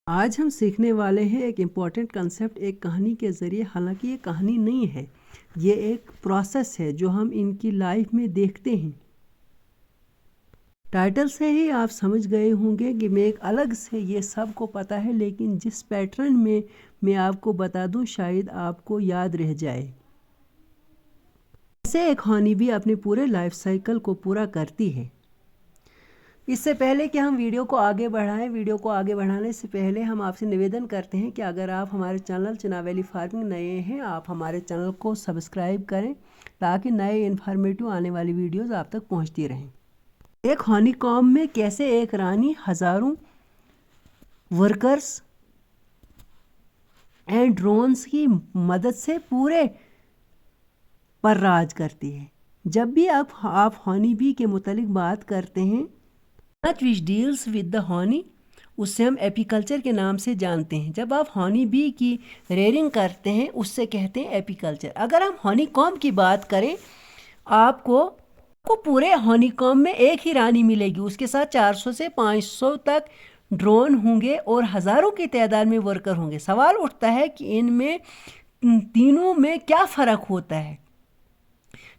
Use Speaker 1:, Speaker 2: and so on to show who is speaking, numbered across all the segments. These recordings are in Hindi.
Speaker 1: आज हम सीखने वाले हैं एक इम्पॉर्टेंट कंसेप्ट एक कहानी के ज़रिए। हालांकि ये कहानी नहीं है, ये एक प्रोसेस है जो हम इनकी लाइफ में देखते हैं। टाइटल से ही आप समझ गए होंगे कि मैं एक अलग से ये सबको पता है, लेकिन जिस पैटर्न में मैं आपको बता दूं शायद आपको याद रह जाए। ऐसे एक हनी भी अपने पूरे लाइफ साइकिल को पूरा करती है। इससे पहले कि हम वीडियो को आगे बढ़ाएं, वीडियो को आगे बढ़ाने से पहले हम आपसे निवेदन करते हैं कि अगर आप हमारे चैनल चुनाव वैली फार्मिंग नए हैं, आप हमारे चैनल को सब्सक्राइब करें ताकि नए इन्फॉर्मेटिव आने वाली वीडियोस आप तक पहुंचती रहें। एक हनी कॉम्ब में कैसे एक रानी हज़ारों वर्कर्स एंड ड्रोन्स की मदद से पूरे पर राज करती है। जब भी आप हनी बी के मुतालिक बात करते हैं, which deals with the honey, उससे हम एपीकल्चर के नाम से जानते हैं। जब आप हनी बी की रेयरिंग करते हैं उससे कहते हैं एपीकल्चर। अगर हम हनी कॉम्ब की बात करें, आपको पूरे हनी कॉम्ब में एक ही रानी मिलेगी, उसके साथ 400 से 500 तक ड्रोन होंगे और हज़ारों की तादाद में वर्कर होंगे। सवाल उठता है कि इनमें तीनों में क्या फ़र्क होता है।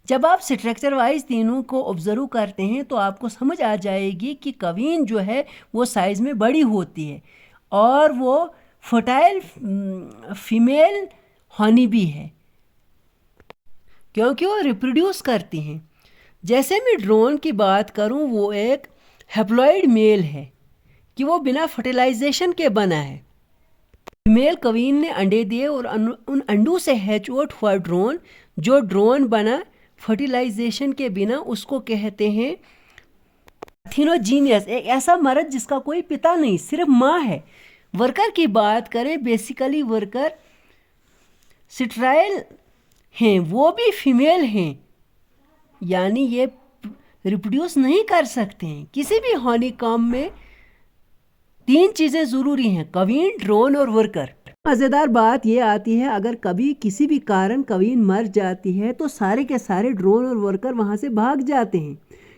Speaker 1: जब आप स्ट्रक्चर वाइज तीनों को ऑब्जर्व करते हैं तो आपको समझ आ जाएगी कि कवीन जो है वो साइज़ में बड़ी होती है और वो फर्टाइल फीमेल हनी बी है क्योंकि वो रिप्रोड्यूस करती हैं। जैसे मैं ड्रोन की बात करूं, वो एक हैप्लॉइड मेल है कि वो बिना फर्टिलाइजेशन के बना है। फीमेल कवीन ने अंडे दिए और उन अंडों से हैच आउट हुआ ड्रोन, जो ड्रोन बना फर्टिलाइजेशन के बिना, उसको कहते हैं पार्थिनोजेनियस। एक ऐसा मर्द जिसका कोई पिता नहीं, सिर्फ माँ है। वर्कर की बात करें, बेसिकली वर्कर स्टेराइल हैं, वो भी फीमेल हैं, यानी ये रिप्रोड्यूस नहीं कर सकते हैं। किसी भी हनी कॉम्ब में तीन चीज़ें ज़रूरी हैं, कवीन, ड्रोन और वर्कर। मज़ेदार बात यह आती है, अगर कभी किसी भी कारण कवीन मर जाती है तो सारे के सारे ड्रोन और वर्कर वहाँ से भाग जाते हैं,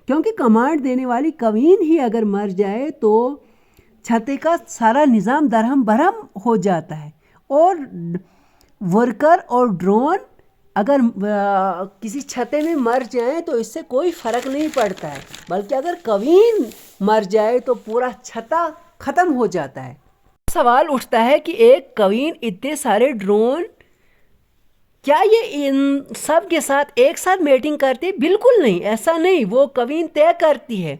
Speaker 1: क्योंकि कमांड देने वाली कवीन ही अगर मर जाए तो छत्ते का सारा निज़ाम दरहम बरहम हो जाता है। और वर्कर और ड्रोन अगर किसी छत्ते में मर जाए तो इससे कोई फ़र्क नहीं पड़ता है, बल्कि अगर कवीन मर जाए तो पूरा छत्ता ख़त्म हो जाता है। सवाल उठता है कि एक कवीन इतने सारे ड्रोन, क्या ये इन सब के साथ एक साथ मेटिंग करती? बिल्कुल नहीं, ऐसा नहीं। वो कवीन तय करती है,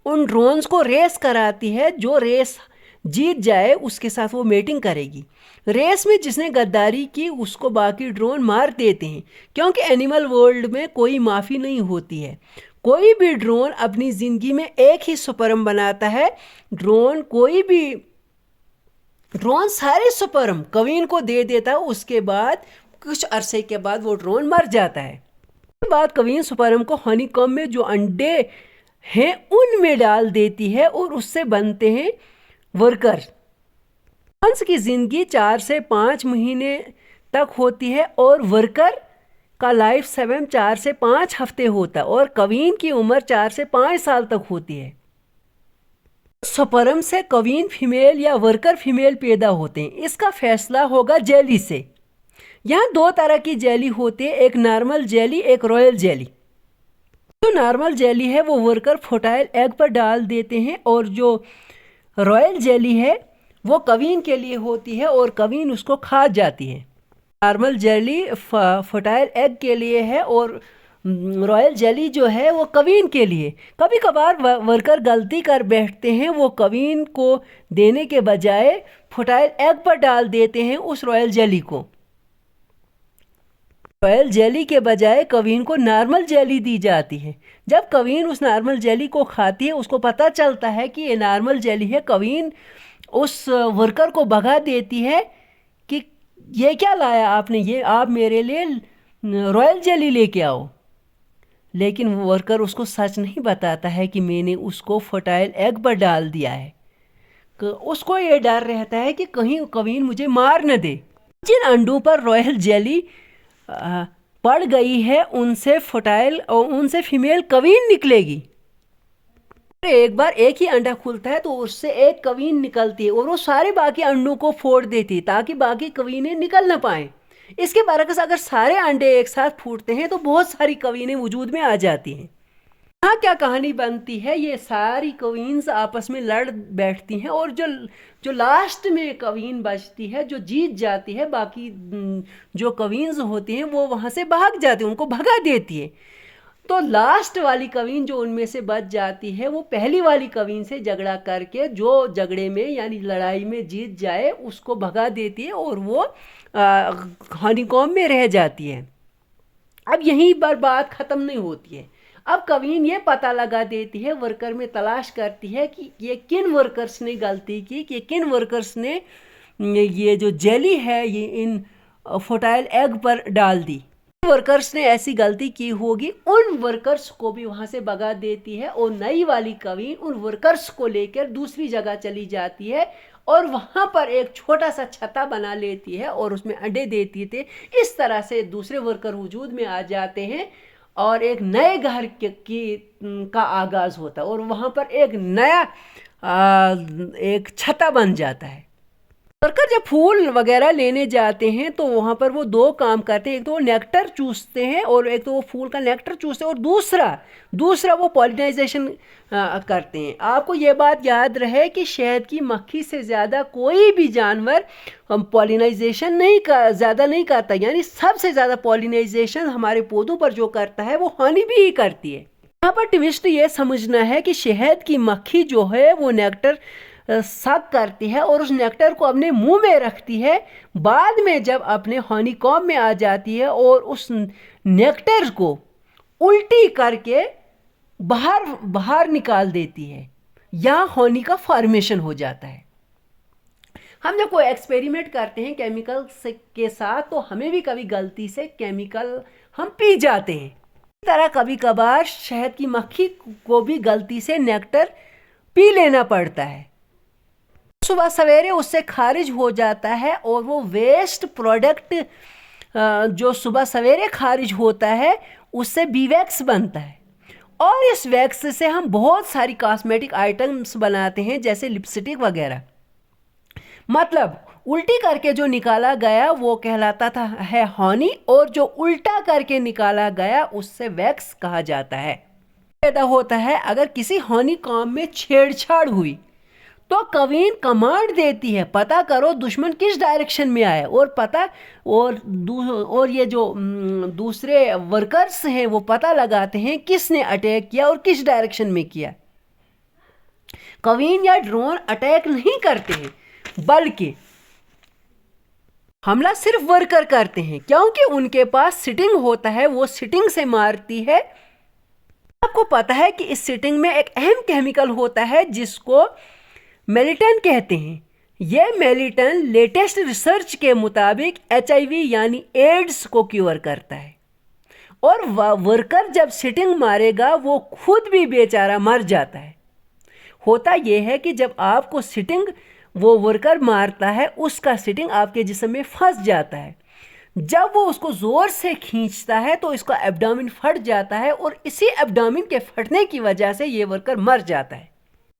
Speaker 1: उन ड्रोन्स को रेस कराती है, जो रेस जीत जाए उसके साथ वो मेटिंग करेगी। रेस में जिसने गद्दारी की उसको बाकी ड्रोन मार देते हैं, क्योंकि एनिमल वर्ल्ड में कोई माफ़ी नहीं होती है। कोई भी ड्रोन अपनी ज़िंदगी में एक ही स्पर्म बनाता है। ड्रोन सारे स्पर्म कवीन को दे देता है, उसके बाद कुछ अरसे के बाद वो ड्रोन मर जाता है। उसके बाद कवीन स्पर्म को हनी कॉम्ब में जो अंडे हैं उनमें डाल देती है और उससे बनते हैं वर्कर। ड्रोन्स की ज़िंदगी 4 से 5 महीने तक होती है और वर्कर का लाइफ 4 से 5 हफ्ते होता है और कवीन की उम्र 4 से 5 साल तक होती है। स्पर्म से कवीन फीमेल या वर्कर फीमेल पैदा होते हैं। इसका फैसला होगा जेली से। यहाँ 2 तरह की जेली होती है, एक नॉर्मल जेली, एक रॉयल जेली। जो नॉर्मल जेली है वो वर्कर फर्टाइल एग पर डाल देते हैं और जो रॉयल जेली है वो कवीन के लिए होती है और कवीन उसको खा जाती है। नॉर्मल जेली फर्टाइल एग के लिए है और रॉयल जेली जो है वो कवीन के लिए। कभी कभार वर्कर गलती कर बैठते हैं, वो कवीन को देने के बजाय फर्टाइल एग पर डाल देते हैं उस रॉयल जेली को। रॉयल जेली के बजाय कवीन को नॉर्मल जेली दी जाती है। जब कवीन उस नॉर्मल जेली को खाती है, उसको पता चलता है कि ये नॉर्मल जेली है। कवीन उस वर्कर को भगा देती है कि ये क्या लाया आपने, ये आप मेरे लिए रॉयल जेली लेके आओ। लेकिन वर्कर उसको सच नहीं बताता है कि मैंने उसको फर्टाइल एग पर डाल दिया है। उसको ये डर रहता है कि कहीं कवीन मुझे मार न दे। जिन अंडों पर रॉयल जेली पड़ गई है उनसे फर्टाइल और उनसे फीमेल कवीन निकलेगी। एक बार एक ही अंडा खुलता है तो उससे एक कवीन निकलती है और वो सारे बाकी अंडों को फोड़ देती है ताकि बाकी कवीनें निकल ना पाए। इसके बरक्स अगर सारे अंडे एक साथ फूटते हैं तो बहुत सारी कवीनें वजूद में आ जाती हैं। यहाँ क्या कहानी बनती है, ये सारी कवीन्स आपस में लड़ बैठती हैं और जो जो लास्ट में कवीन बचती है, जो जीत जाती है, बाकी जो कवीन्स होती हैं वो वहाँ से भाग जाती हैं, उनको भगा देती है। तो लास्ट वाली कवीन जो उनमें से बच जाती है वो पहली वाली कवीन से झगड़ा करके जो झगड़े में यानी लड़ाई में जीत जाए उसको भगा देती है और वो हनीकॉम्ब में रह जाती है। अब यहीं पर बात ख़त्म नहीं होती है। अब कवीन ये पता लगा देती है, वर्कर में तलाश करती है कि ये किन वर्कर्स ने गलती की, कि किन वर्कर्स ने ये जो जेली है ये इन फर्टाइल एग पर डाल दी। वर्कर्स ने ऐसी गलती की होगी, उन वर्कर्स को भी वहां से भगा देती है और नई वाली कवीन उन वर्कर्स को लेकर दूसरी जगह चली जाती है और वहां पर एक छोटा सा छत्ता बना लेती है और उसमें अंडे देती थे। इस तरह से दूसरे वर्कर वजूद में आ जाते हैं और एक नए घर का आगाज होता है और वहां पर एक नया एक छत्ता बन जाता है। वर्कर जब फूल वगैरह लेने जाते हैं तो वहाँ पर वो दो काम करते हैं, एक तो वो नेक्टर चूसते हैं और एक तो वो फूल का नेक्टर चूसते हैं और दूसरा वो पॉलिनाइजेशन करते हैं। आपको ये बात याद रहे कि शहद की मक्खी से ज़्यादा कोई भी जानवर पॉलिनाइजेशन ज़्यादा नहीं करता, यानी सबसे ज़्यादा पॉलिनाइजेशन हमारे पौधों पर जो करता है वो हनी भी ही करती है। यहाँ पर ट्विस्ट ये समझना है कि शहद की मक्खी जो है वो नेक्टर सक करती है और उस नेक्टर को अपने मुंह में रखती है। बाद में जब अपने हनीकॉम्ब में आ जाती है और उस नेक्टर को उल्टी करके बाहर निकाल देती है, यहाँ हनी का फॉर्मेशन हो जाता है। हम जब कोई एक्सपेरिमेंट करते हैं केमिकल के साथ तो हमें भी कभी गलती से केमिकल हम पी जाते हैं। इस तरह कभी कभार शहद की मक्खी को भी गलती से नेक्टर पी लेना पड़ता है। सुबह सवेरे उससे खारिज हो जाता है और वो वेस्ट प्रोडक्ट जो सुबह सवेरे खारिज होता है उससे बीवैक्स बनता है और इस वैक्स से हम बहुत सारी कॉस्मेटिक आइटम्स बनाते हैं जैसे लिपस्टिक वगैरह। मतलब उल्टी करके जो निकाला गया वो कहलाता है हनी और जो उल्टा करके निकाला गया उससे वैक्स कहा जाता है। पैदा होता है अगर किसी हनीकॉम्ब में छेड़छाड़ हुई तो कवीन कमांड देती है पता करो दुश्मन किस डायरेक्शन में आया और ये जो दूसरे वर्कर्स हैं वो पता लगाते हैं किसने अटैक किया और किस डायरेक्शन में किया। कवीन या ड्रोन अटैक नहीं करते हैं बल्कि हमला सिर्फ वर्कर करते हैं क्योंकि उनके पास सिटिंग होता है, वो सिटिंग से मारती है। आपको पता है कि इस सिटिंग में एक अहम केमिकल होता है जिसको मेलिटन कहते हैं। यह मेलिटन लेटेस्ट रिसर्च के मुताबिक HIV यानी एड्स को क्योर करता है और वर्कर जब सिटिंग मारेगा वो खुद भी बेचारा मर जाता है। होता यह है कि जब आपको सिटिंग वो वर्कर मारता है उसका सिटिंग आपके जिस्म में फंस जाता है। जब वो उसको ज़ोर से खींचता है तो इसका एब्डोमेन फट जाता है और इसी एब्डोमेन के फटने की वजह से ये वर्कर मर जाता है।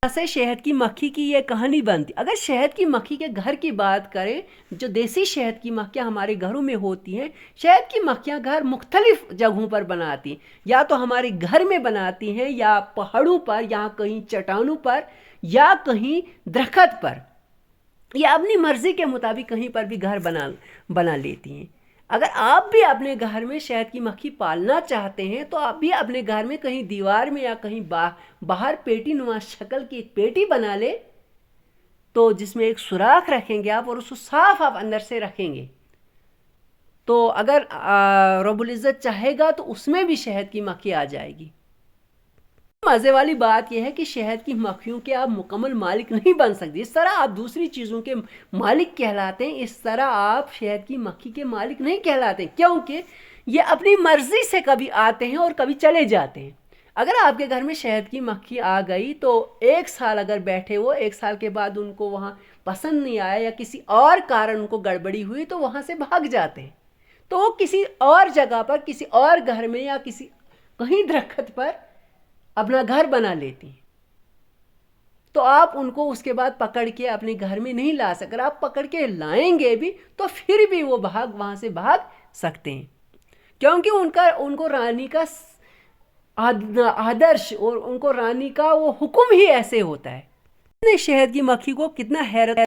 Speaker 1: से शहद की मक्खी की यह कहानी बनती। अगर शहद की मक्खी के घर की बात करें, जो देसी शहद की मक्खियाँ हमारे घरों में होती हैं, शहद की मक्खियाँ घर मुख्तलिफ जगहों पर बनाती हैं, या तो हमारे घर में बनाती हैं या पहाड़ों पर या कहीं चट्टानों पर या कहीं दरख्त पर या अपनी मर्जी के मुताबिक कहीं पर भी घर बना लेती हैं। अगर आप भी अपने घर में शहद की मक्खी पालना चाहते हैं तो आप भी अपने घर में कहीं दीवार में या कहीं बाहर पेटी नुमा शक्ल की एक पेटी बना ले तो जिसमें एक सुराख रखेंगे आप और उसको साफ आप अंदर से रखेंगे तो अगर रब्बुल इज़्ज़त चाहेगा तो उसमें भी शहद की मक्खी आ जाएगी। मज़े वाली बात यह है कि शहद की मक्खियों के आप मुकम्मल मालिक नहीं बन सकते। इस तरह आप दूसरी चीज़ों के मालिक कहलाते हैं, इस तरह आप शहद की मक्खी के मालिक नहीं कहलाते क्योंकि ये अपनी मर्ज़ी से कभी आते हैं और कभी चले जाते हैं। अगर आपके घर में शहद की मक्खी आ गई तो 1 साल अगर बैठे वो 1 साल के बाद उनको वहाँ पसंद नहीं आया या किसी और कारण उनको गड़बड़ी हुई तो वहाँ से भाग जाते हैं, तो वो किसी और जगह पर किसी और घर में या कहीं दरख्त पर अपना घर बना लेती हैं। तो आप उनको उसके बाद पकड़ के अपने घर में नहीं ला सकते। आप पकड़ के लाएंगे भी तो फिर भी वो वहाँ से भाग सकते हैं, क्योंकि उनको रानी का आदर्श और उनको रानी का वो हुक्म ही ऐसे होता है। शहद की मक्खी को कितना हैरत